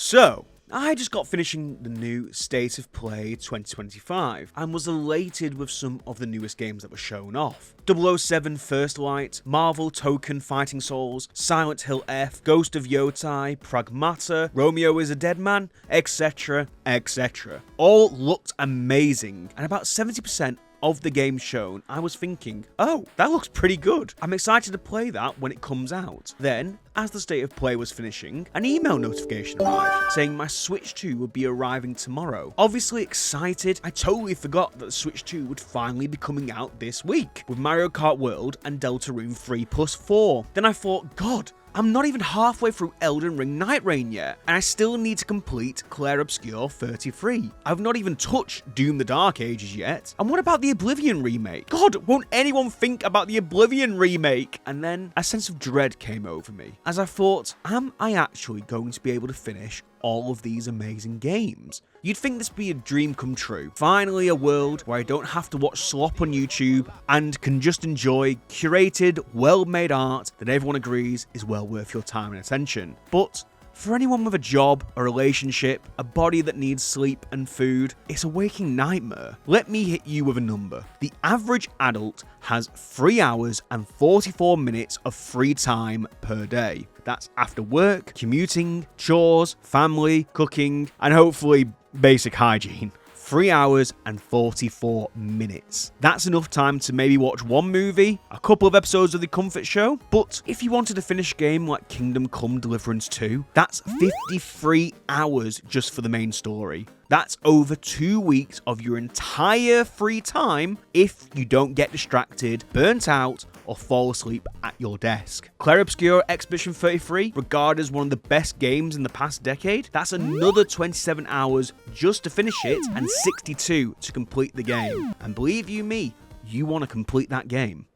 So, I just got finishing the new State of Play 2025 and was elated with some of the newest games that were shown off. 007 First Light, Marvel Token Fighting Souls, Silent Hill F, Ghost of Yotei, Pragmata, Romeo is a Dead Man, etc, etc. All looked amazing, and about 70% of the game shown, I was thinking, oh, that looks pretty good. I'm excited to play that when it comes out. Then, as the State of Play was finishing, an email notification arrived saying my Switch 2 would be arriving tomorrow. Obviously excited, I totally forgot that the Switch 2 would finally be coming out this week, with Mario Kart World and Deltarune 3+4. Then I thought, God, I'm not even halfway through Elden Ring Nightreign yet, and I still need to complete Clair Obscure 33. I've not even touched Doom the Dark Ages yet. And what about the Oblivion remake? God, won't anyone think about the Oblivion remake? And then a sense of dread came over me, as I thought, am I actually going to be able to finish all of these amazing games? You'd think this would be a dream come true. Finally a world where I don't have to watch slop on YouTube and can just enjoy curated, well-made art that everyone agrees is well worth your time and attention. But for anyone with a job, a relationship, a body that needs sleep and food, it's a waking nightmare. Let me hit you with a number. The average adult has 3 hours and 44 minutes of free time per day. That's after work, commuting, chores, family, cooking, and hopefully basic hygiene. 3 hours and 44 minutes. That's enough time to maybe watch one movie, a couple of episodes of The Comfort Show, but if you wanted to finish a game like Kingdom Come Deliverance 2, that's 53 hours just for the main story. That's over 2 weeks of your entire free time if you don't get distracted, burnt out, or fall asleep at your desk. Clair Obscure Expedition 33, regarded as one of the best games in the past decade, that's another 27 hours just to finish it and 62 to complete the game. And believe you me, you want to complete that game.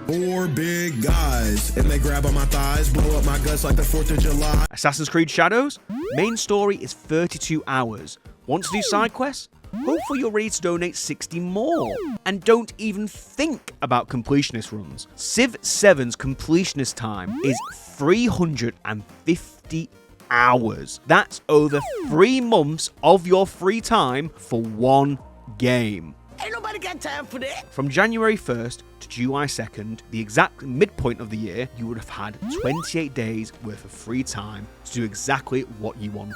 4 big guys, and they grab on my thighs, blow up my guts like the 4th of July. Assassin's Creed Shadows, main story is 32 hours. Want to do side quests? Hopefully you're ready to donate 60 more. And don't even think about completionist runs. Civ 7's completionist time is 350 hours. That's over 3 months of your free time for one game. Ain't nobody got time for that. From January 1st to July 2nd, the exact midpoint of the year, you would have had 28 days worth of free time to do exactly what you wanted.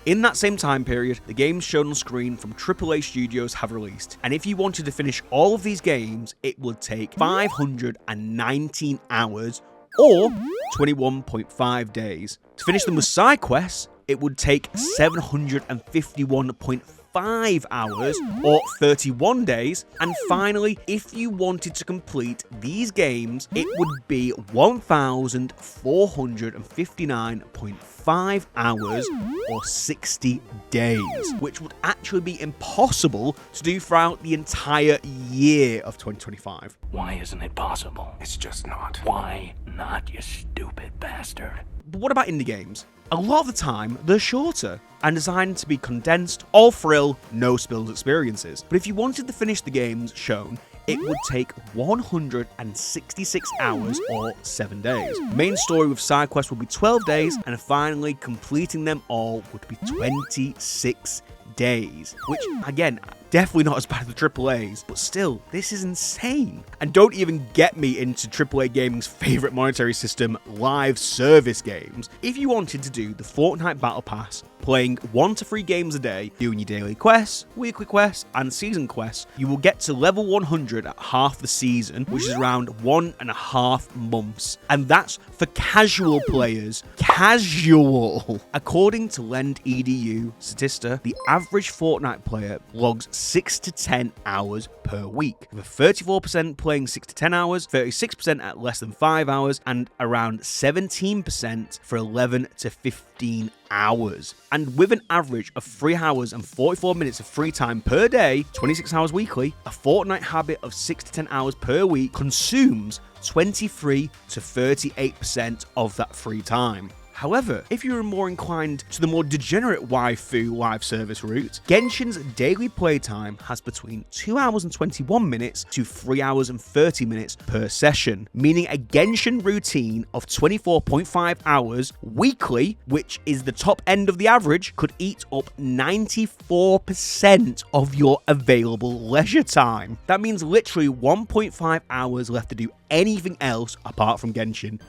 In that same time period, the games shown on screen from AAA studios have released, and if you wanted to finish all of these games, it would take 519 hours or 21.5 days. To finish them with side quests, it would take 751.5 hours or 31 days, and finally, if you wanted to complete these games, it would be 1,459.5 hours or 60 days, which would actually be impossible to do throughout the entire year of 2025. Why isn't it possible? It's just not. Why not, you stupid bastard? But what about indie games? A lot of the time, they're shorter and designed to be condensed, all thrill, no spills experiences. But if you wanted to finish the games shown, it would take 166 hours or 7 days. Main story with side quests would be 12 days, and finally completing them all would be 26 days, which again, definitely not as bad as the AAAs, but still, this is insane. And don't even get me into AAA gaming's favorite monetary system, live service games. If you wanted to do the Fortnite Battle Pass, playing 1 to 3 games a day, doing your daily quests, weekly quests, and season quests, you will get to level 100 at half the season, which is around 1.5 months. And that's for casual players. Casual! According to Lend EDU Statista, the average Fortnite player logs 6 to 10 hours per week, with 34% playing 6 to 10 hours, 36% at less than 5 hours, and around 17% for 11 to 15 hours. And with an average of 3 hours and 44 minutes of free time per day, 26 hours weekly, a Fortnite habit of 6 to 10 hours per week consumes 23 to 38% of that free time. However, if you're more inclined to the more degenerate waifu live service route, Genshin's daily playtime has between 2 hours and 21 minutes to 3 hours and 30 minutes per session, meaning a Genshin routine of 24.5 hours weekly, which is the top end of the average, could eat up 94% of your available leisure time. That means literally 1.5 hours left to do anything else apart from Genshin.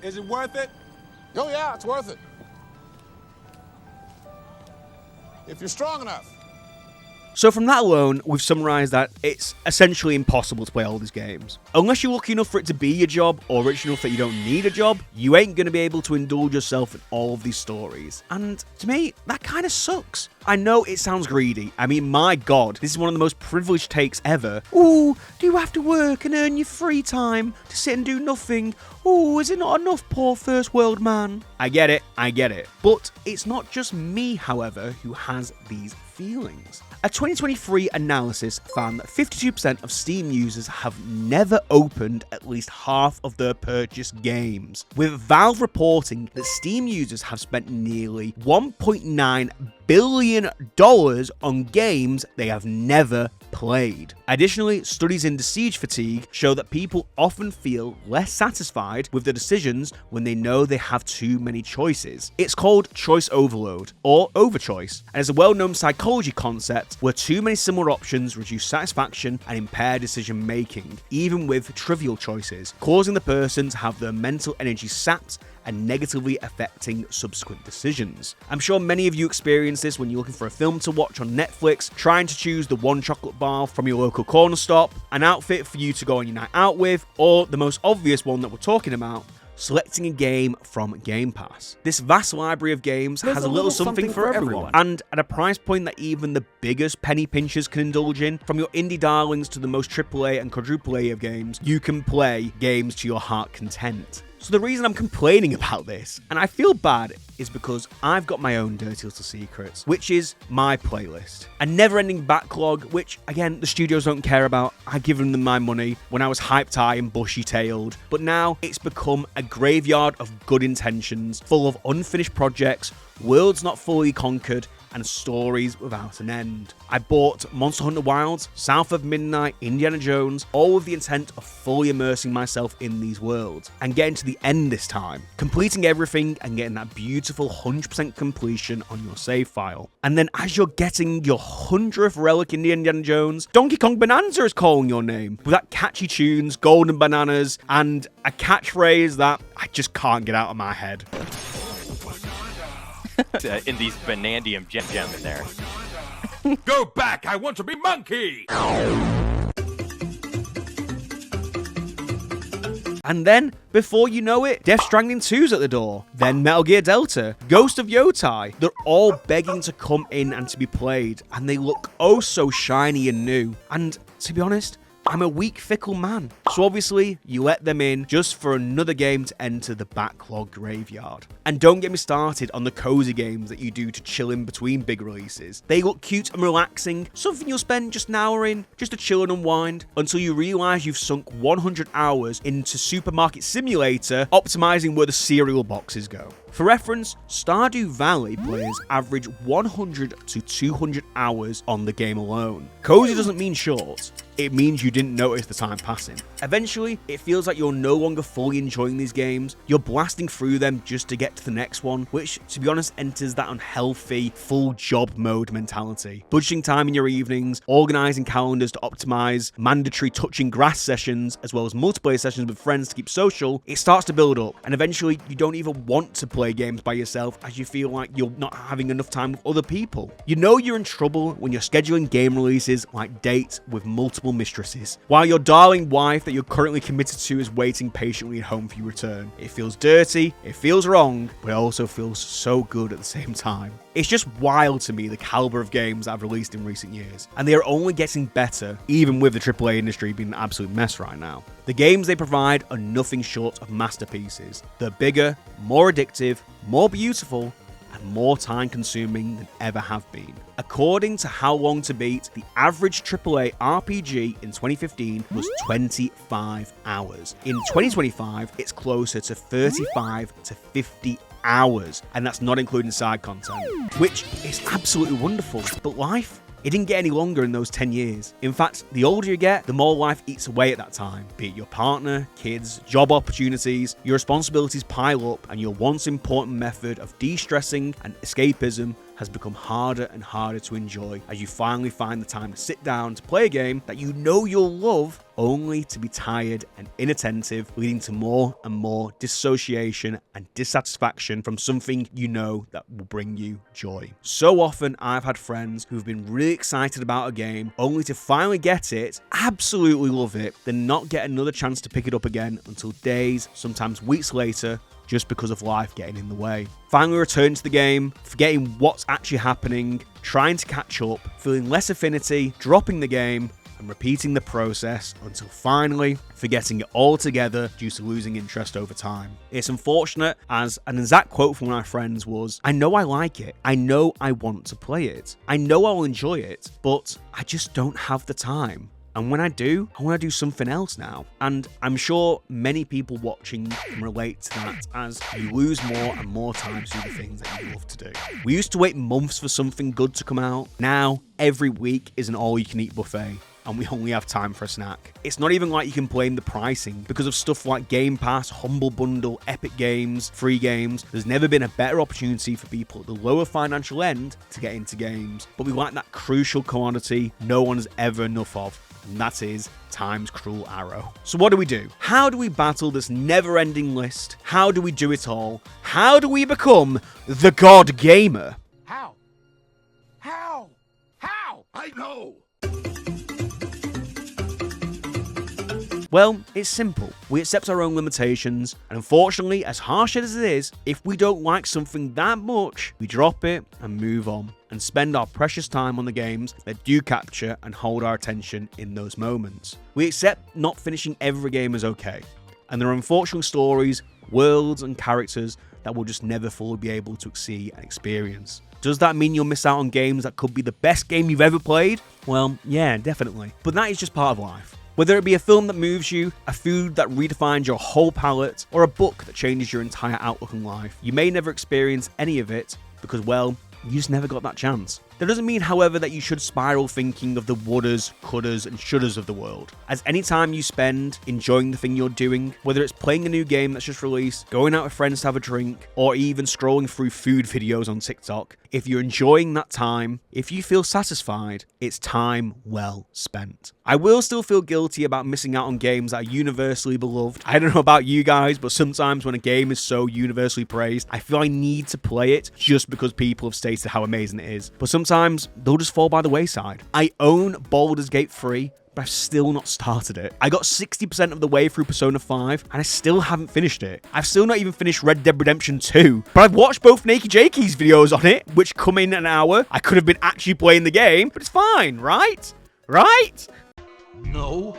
Is it worth it? Oh yeah, it's worth it. If you're strong enough. So from that alone, we've summarised that it's essentially impossible to play all these games. Unless you're lucky enough for it to be your job, or rich enough that you don't need a job, you ain't going to be able to indulge yourself in all of these stories. And to me, that kind of sucks. I know it sounds greedy. I mean, my god, this is one of the most privileged takes ever. Ooh, do you have to work and earn your free time to sit and do nothing? Ooh, is it not enough, poor first world man? I get it. But it's not just me, however, who has these feelings. A 2023 analysis found that 52% of Steam users have never opened at least half of their purchased games, with Valve reporting that Steam users have spent nearly $1.9 billion on games they have never played. Additionally, studies into siege fatigue show that people often feel less satisfied with their decisions when they know they have too many choices. It's called choice overload, or overchoice, and is a well-known psychology concept where too many similar options reduce satisfaction and impair decision making, even with trivial choices, causing the person to have their mental energy sapped and negatively affecting subsequent decisions. I'm sure many of you experience this when you're looking for a film to watch on Netflix, trying to choose the one chocolate bar from your local corner stop, an outfit for you to go on your night out with, or the most obvious one that we're talking about, selecting a game from Game Pass. This vast library of games has a little something for everyone, and at a price point that even the biggest penny pinchers can indulge in, from your indie darlings to the most AAA and quadruple A of games, you can play games to your heart content. So the reason I'm complaining about this, and I feel bad, is because I've got my own dirty little secrets, which is my playlist. A never-ending backlog, which, again, the studios don't care about. I've given them my money when I was hyped high and bushy-tailed, but now it's become a graveyard of good intentions, full of unfinished projects, worlds not fully conquered, and stories without an end. I bought Monster Hunter Wilds, South of Midnight, Indiana Jones, all with the intent of fully immersing myself in these worlds, and getting to the end this time, completing everything and getting that beautiful 100% completion on your save file. And then as you're getting your 100th relic in the Indiana Jones, Donkey Kong Banaza is calling your name, with that catchy tunes, golden bananas, and a catchphrase that I just can't get out of my head. In these Banandium gem in there. Go back! I want to be monkey! And then, before you know it, Death Stranding 2's at the door. Then Metal Gear Delta, Ghost of Yotei. They're all begging to come in and to be played, and they look oh so shiny and new. And to be honest, I'm a weak, fickle man. So obviously, you let them in just for another game to enter the backlog graveyard. And don't get me started on the cozy games that you do to chill in between big releases. They look cute and relaxing, something you'll spend just an hour in, just to chill and unwind, until you realise you've sunk 100 hours into Supermarket Simulator, optimising where the cereal boxes go. For reference, Stardew Valley players average 100 to 200 hours on the game alone. Cozy doesn't mean short, it means you didn't notice the time passing. Eventually, it feels like you're no longer fully enjoying these games, you're blasting through them just to get to the next one, which, to be honest, enters that unhealthy, full job mode mentality. Budgeting time in your evenings, organising calendars to optimise, mandatory touching grass sessions, as well as multiplayer sessions with friends to keep social, it starts to build up, and eventually you don't even want to play games by yourself as you feel like you're not having enough time with other people. You know you're in trouble when you're scheduling game releases like dates with multiple mistresses, while your darling wife that you're currently committed to is waiting patiently at home for your return. It feels dirty, it feels wrong, but it also feels so good at the same time. It's just wild to me the caliber of games that I've released in recent years, and they are only getting better, even with the AAA industry being an absolute mess right now. The games they provide are nothing short of masterpieces. They're bigger, more addictive, more beautiful, and more time consuming than ever have been. According to How Long to Beat, the average AAA RPG in 2015 was 25 hours. In 2025, it's closer to 35 to 50 hours, and that's not including side content, which is absolutely wonderful. But life, it didn't get any longer in those 10 years. In fact, the older you get, the more life eats away at that time. Be it your partner, kids, job opportunities, your responsibilities pile up, and your once important method of de-stressing and escapism has become harder and harder to enjoy as you finally find the time to sit down to play a game that you know you'll love, only to be tired and inattentive, leading to more and more dissociation and dissatisfaction from something you know that will bring you joy. So often I've had friends who've been really excited about a game only to finally get it, absolutely love it, then not get another chance to pick it up again until days, sometimes weeks later, just because of life getting in the way. Finally returning to the game, forgetting what's actually happening, trying to catch up, feeling less affinity, dropping the game, and repeating the process until finally forgetting it altogether due to losing interest over time. It's unfortunate, as an exact quote from one of my friends was, "I know I like it, I know I want to play it, I know I'll enjoy it, but I just don't have the time. And when I do, I want to do something else now." And I'm sure many people watching can relate to that, as you lose more and more time to do the things that you love to do. We used to wait months for something good to come out. Now, every week is an all-you-can-eat buffet, and we only have time for a snack. It's not even like you can blame the pricing. Because of stuff like Game Pass, Humble Bundle, Epic Games, free games, there's never been a better opportunity for people at the lower financial end to get into games. But we like that crucial commodity no one's ever enough of, and that is time's cruel arrow. So what do? How do we battle this never-ending list? How do we do it all? How do we become the God Gamer? How? I know. Well, it's simple. We accept our own limitations, and unfortunately, as harsh as it is, if we don't like something that much, we drop it and move on, and spend our precious time on the games that do capture and hold our attention in those moments. We accept not finishing every game is okay, and there are unfortunate stories, worlds, and characters that we'll just never fully be able to see and experience. Does that mean you'll miss out on games that could be the best game you've ever played? Well, yeah, definitely. But that is just part of life. Whether it be a film that moves you, a food that redefines your whole palate, or a book that changes your entire outlook on life, you may never experience any of it because, well, you just never got that chance. That doesn't mean, however, that you should spiral thinking of the wouldas, couldas, and shouldas of the world, as any time you spend enjoying the thing you're doing, whether it's playing a new game that's just released, going out with friends to have a drink, or even scrolling through food videos on TikTok, if you're enjoying that time, if you feel satisfied, it's time well spent. I will still feel guilty about missing out on games that are universally beloved. I don't know about you guys, but sometimes when a game is so universally praised, I feel I need to play it just because people have stated how amazing it is. But sometimes they'll just fall by the wayside. I own Baldur's Gate 3, but I've still not started it. I got 60% of the way through Persona 5, and I still haven't finished it. I've still not even finished Red Dead Redemption 2, but I've watched both Naked Jakey's videos on it, which come in an hour. I could have been actually playing the game, but it's fine, right? Right? No.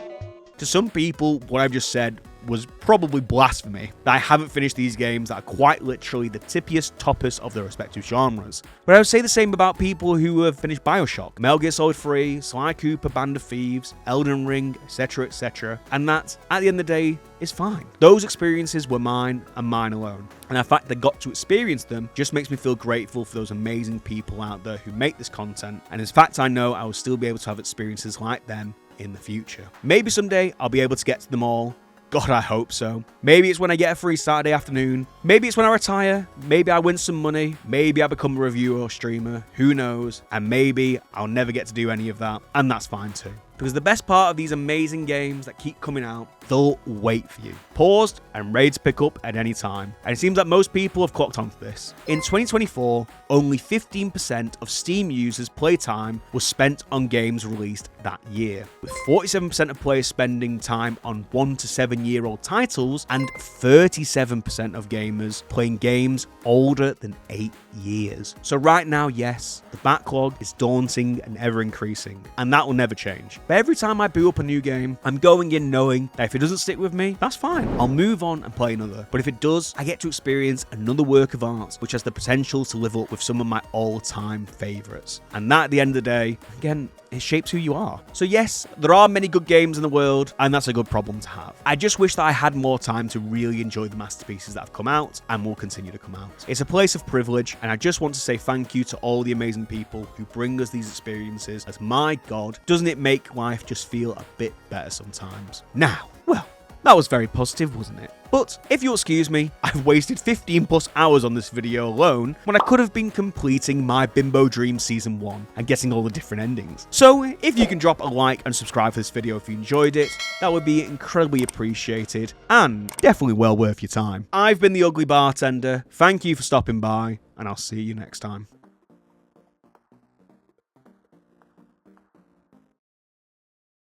To some people, what I've just said was probably blasphemy, that I haven't finished these games that are quite literally the tippiest toppers of their respective genres. But I would say the same about people who have finished Bioshock, Metal Gear Solid 3, Sly Cooper, Band of Thieves, Elden Ring, etc., and that, at the end of the day, is fine. Those experiences were mine and mine alone. And the fact that I got to experience them just makes me feel grateful for those amazing people out there who make this content, and in fact I know I will still be able to have experiences like them in the future. Maybe someday I'll be able to get to them all. God, I hope so. Maybe it's when I get a free Saturday afternoon. Maybe it's when I retire. Maybe I win some money. Maybe I become a reviewer or streamer. Who knows? And maybe I'll never get to do any of that. And that's fine too. Because the best part of these amazing games that keep coming out, they'll wait for you, paused and ready to pick up at any time. And it seems that most people have clocked onto this. In 2024, only 15% of Steam users' playtime was spent on games released that year, with 47% of players spending time on 1 to 7 year old titles, and 37% of gamers playing games older than 8 years. So right now, yes, the backlog is daunting and ever increasing, and that will never change. But every time I boot up a new game, I'm going in knowing that if it doesn't stick with me, that's fine. I'll move on and play another. But if it does, I get to experience another work of art, which has the potential to live up with some of my all-time favorites. And that, at the end of the day, again, it shapes who you are. So yes, there are many good games in the world, and that's a good problem to have. I just wish that I had more time to really enjoy the masterpieces that have come out and will continue to come out. It's a place of privilege, and I just want to say thank you to all the amazing people who bring us these experiences, as my God, doesn't it make life just feel a bit better sometimes? Now, well, that was very positive, wasn't it? But if you'll excuse me, I've wasted 15 plus hours on this video alone when I could have been completing my Bimbo Dream Season 1 and getting all the different endings. So if you can drop a like and subscribe for this video if you enjoyed it, that would be incredibly appreciated and definitely well worth your time. I've been the Ugly Bartender, thank you for stopping by, and I'll see you next time.